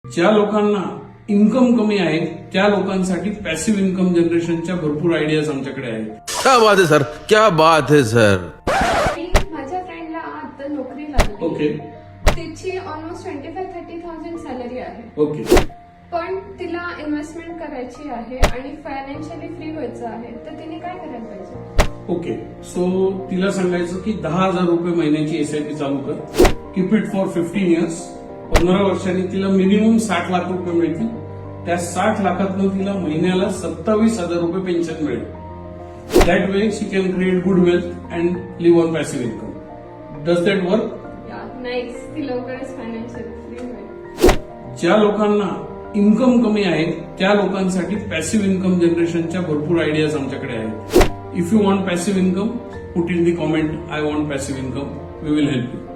ज्या लोकांना इन्कम कमी आहे त्या लोकांसाठी पॅसिव्ह इन्कम जनरेशनच्या भरपूर आयडियाज आमच्याकडे आहेत. क्या बात है सर, क्या बात है सर. माझ्या फ्रेंडला आता नोकरी लागली. ओके तिची ऑलमोस्ट 25-30,000 सॅलरी आहे. ओके पण तिला इन्व्हेस्टमेंट करायची आहे आणि फायनान्शियली फ्री व्हायचं आहे, तर तिने काय करायला पाहिजे? ओके सो तिला सांगायचं की 10,000 रुपये महिन्याची एसआयपी चालू कर. Keep it for 15 years. 15 वर्षांनी तिला मिनिमम 60 लाख रुपये मिळतील. त्या 60 लाखातून तिला महिन्याला 27,000 रुपये पेन्शन मिळेल. That way she can create good wealth and live on passive income. Does that work? Nice. ती लवकरच फायनान्शियली फ्री होईल. ज्या लोकांना इन्कम कमी आहे त्या लोकांसाठी पॅसिव्ह इन्कम जनरेशनच्या भरपूर आयडियाज आमच्याकडे आहेत. If you want passive income, put in the comment I want passive income. We will help you.